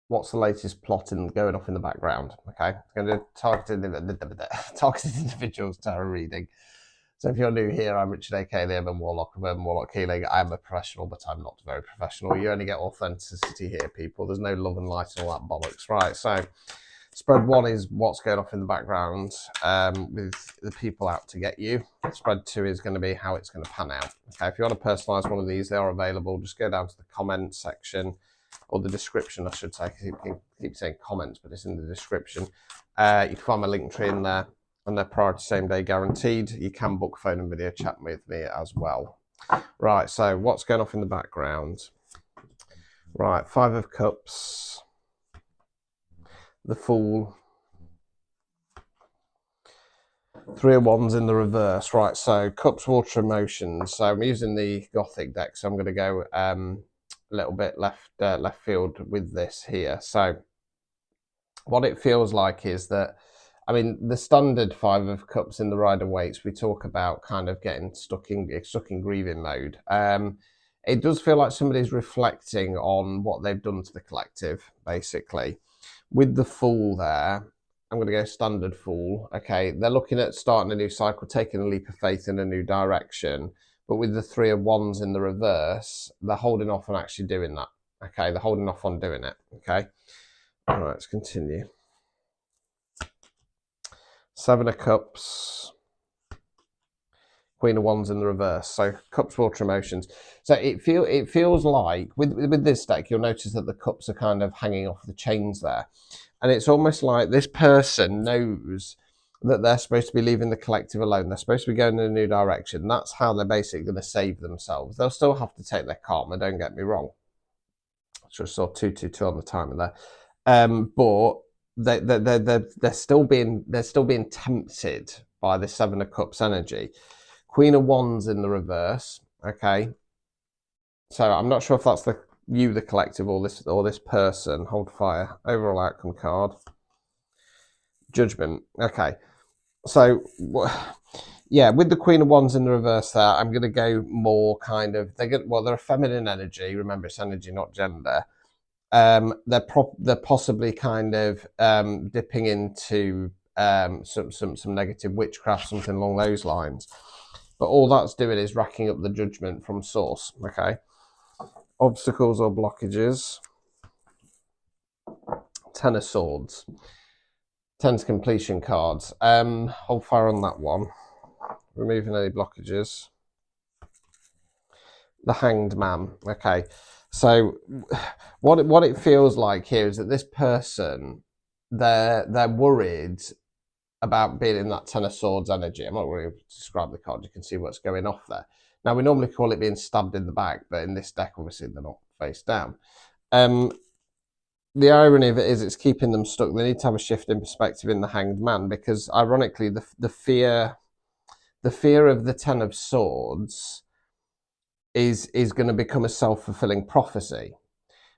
what's the latest plot going off in the background? Okay, it's going to do targeted individuals tarot reading. So if you're new here, I'm Richard, aka the Urban Warlock of Urban Warlock Healing. I'm a professional, but I'm not very professional. You only get authenticity here, people. There's no love and light and all that bollocks, right? So spread one is what's going off in the background with the people out to get you. Spread two is going to be how it's going to pan out. Okay, if you want to personalize one of these, they are available. Just go down to the comment section, or the description, I should say. I keep saying comments, but it's in the description. You can find my link tree in there, and they're priority same day guaranteed. You can book phone and video chat with me as well. Right, so what's going off in the background? Right, 5 of Cups, the Fool, 3 of Wands in the reverse. Right, so Cups, Water, Emotions. So I'm using the Gothic deck, so I'm going to go a little bit left field with this here. So what it feels like is that, I mean, the standard 5 of Cups in the Rider-Waite, we talk about kind of getting stuck in grieving mode. It does feel like somebody's reflecting on what they've done to the collective, basically. With the Fool there, I'm going to go standard Fool. Okay, they're looking at starting a new cycle, taking a leap of faith in a new direction. But with the 3 of Wands in the reverse, they're holding off on actually doing that. Okay, they're holding off on doing it. Okay, all right, let's continue. 7 of Cups, Queen of Wands in the reverse. So Cups, Water, Emotions. So it feels like with this deck, you'll notice that the cups are kind of hanging off the chains there, and it's almost like this person knows that they're supposed to be leaving the collective alone. They're supposed to be going in a new direction. That's how they're basically going to save themselves. They'll still have to take their karma. Don't get me wrong. So I saw 222 on the timer there, but they're still being tempted by the 7 of Cups energy. Queen of Wands in the reverse. Okay, so I'm not sure if that's the collective, or this person. Hold fire. Overall outcome card. Judgment. Okay, so yeah, with the Queen of Wands in the reverse there, I'm going to go more kind of, they're a feminine energy. Remember, it's energy, not gender. They're possibly kind of dipping into some negative witchcraft, something along those lines. But all that's doing is racking up the judgment from source. Okay, obstacles or blockages. 10 of Swords. 10's completion cards. Hold fire on that one. Removing any blockages. The Hanged Man. Okay, so what it feels like here is that this person, they're worried about being in that 10 of Swords energy. I'm not really able to describe the card. You can see what's going off there. Now, we normally call it being stabbed in the back, but in this deck, obviously, they're not face down. The irony of it is it's keeping them stuck. They need to have a shift in perspective in the Hanged Man, because ironically, the fear of the 10 of Swords is going to become a self-fulfilling prophecy,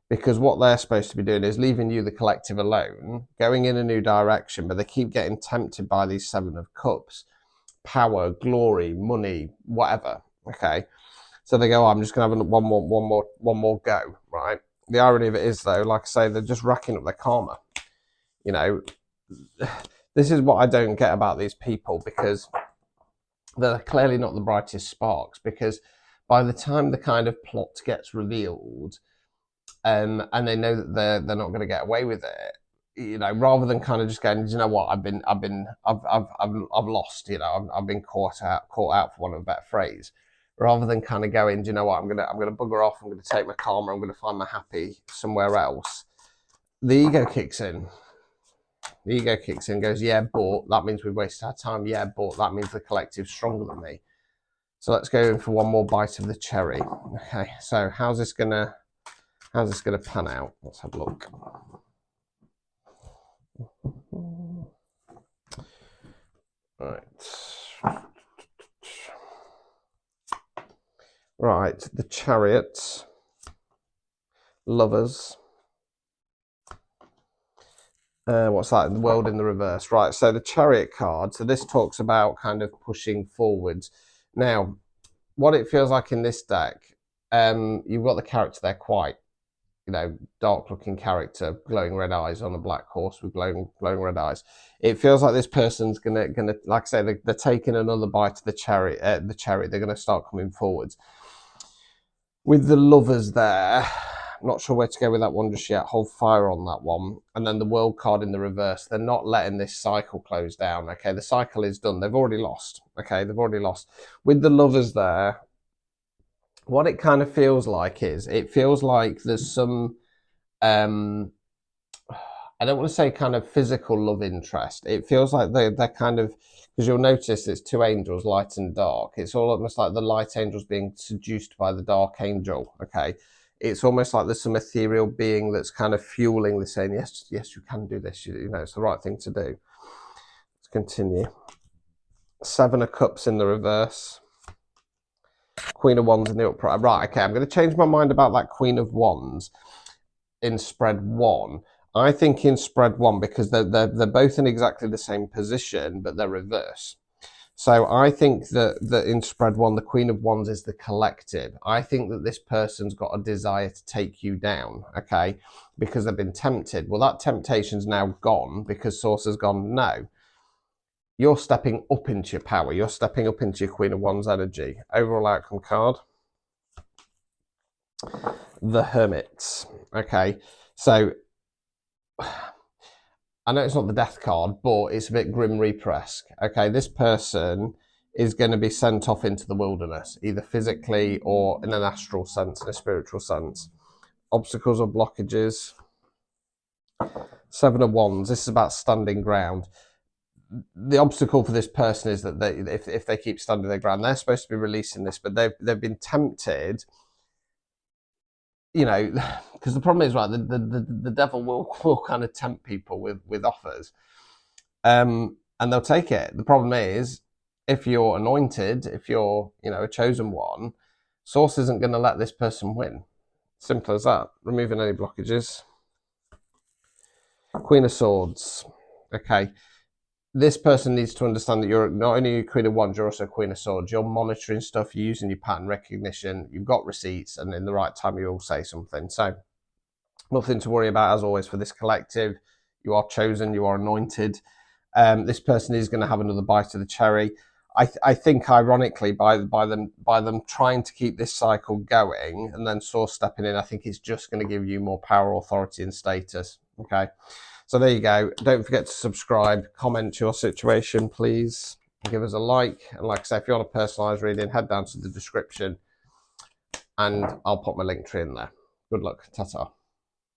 because what they're supposed to be doing is leaving you, the collective, alone, going in a new direction, but they keep getting tempted by these 7 of Cups. Power, glory, money, whatever. Okay, so they go, oh, I'm just going to have one more go, right? The irony of it is, though, like I say, they're just racking up their karma. You know, this is what I don't get about these people, because they're clearly not the brightest sparks, because by the time the kind of plot gets revealed, and they know that they're not going to get away with it, you know, rather than kind of just going, you know what, I've lost, you know, I've been caught out, for want of a better phrase, rather than kind of going, you know what, I'm gonna bugger off, I'm gonna take my karma, I'm gonna find my happy somewhere else. The ego kicks in. The ego kicks in, goes, yeah, but that means we've wasted our time. Yeah, but that means the collective's stronger than me. So let's go in for one more bite of the cherry. Okay, so how's this gonna pan out? Let's have a look. Right, the Chariot, Lovers. What's that? The World in the reverse. Right, so the Chariot card. So this talks about kind of pushing forwards. Now, what it feels like in this deck, you've got the character there, quite. you know, dark looking character, glowing red eyes on a black horse with glowing red eyes. It feels like this person's gonna like I say, they're taking another bite of the cherry. They're gonna start coming forwards. With the lovers there, I'm not sure where to go with that one just yet. Hold fire on that one. And then the world card in the reverse. They're not letting this cycle close down. Okay, the cycle is done. They've already lost. Okay, they've already lost. With the lovers there, what it kind of feels like is, it feels like there's some, I don't want to say kind of physical love interest. It feels like they're kind of, because you'll notice it's two angels, light and dark. It's all almost like the light angel's being seduced by the dark angel. Okay, it's almost like there's some ethereal being that's kind of fueling this, saying, yes, yes, you can do this. You know, it's the right thing to do. Let's continue. Seven of Cups in the reverse. Queen of Wands in the upright. Right, okay, I'm going to change my mind about that Queen of Wands in spread one. I think in spread one, because they're both in exactly the same position, but they're reverse. So I think that in spread one, the Queen of Wands is the collective. I think that this person's got a desire to take you down, okay, because they've been tempted. Well, that temptation's now gone because Source has gone, no, you're stepping up into your power. You're stepping up into your Queen of Wands energy. Overall outcome card. The Hermit. Okay, so I know it's not the death card, but it's a bit Grim Reaper-esque. Okay, this person is going to be sent off into the wilderness, either physically or in an astral sense, in a spiritual sense. Obstacles or blockages. Seven of Wands. This is about standing ground. The obstacle for this person is that if they keep standing their ground, they're supposed to be releasing this, but they've been tempted. You know, because the problem is, right, the devil will kind of tempt people with offers, and they'll take it. The problem is, if you're anointed, if you're, you know, a chosen one, Source isn't going to let this person win. Simple as that. Removing any blockages. Queen of Swords. Okay. This person needs to understand that you're not only a Queen of Wands, you're also a Queen of Swords. You're monitoring stuff, you're using your pattern recognition, you've got receipts, and in the right time you'll say something. So nothing to worry about, as always, for this collective. You are chosen, you are anointed. This person is going to have another bite of the cherry. I think, ironically, by them trying to keep this cycle going and then Source stepping in, I think it's just going to give you more power, authority, and status. Okay. So there you go. Don't forget to subscribe, comment your situation, please. Give us a like. And like I say, if you want a personalised reading, head down to the description and I'll put my link tree in there. Good luck. Ta-ta.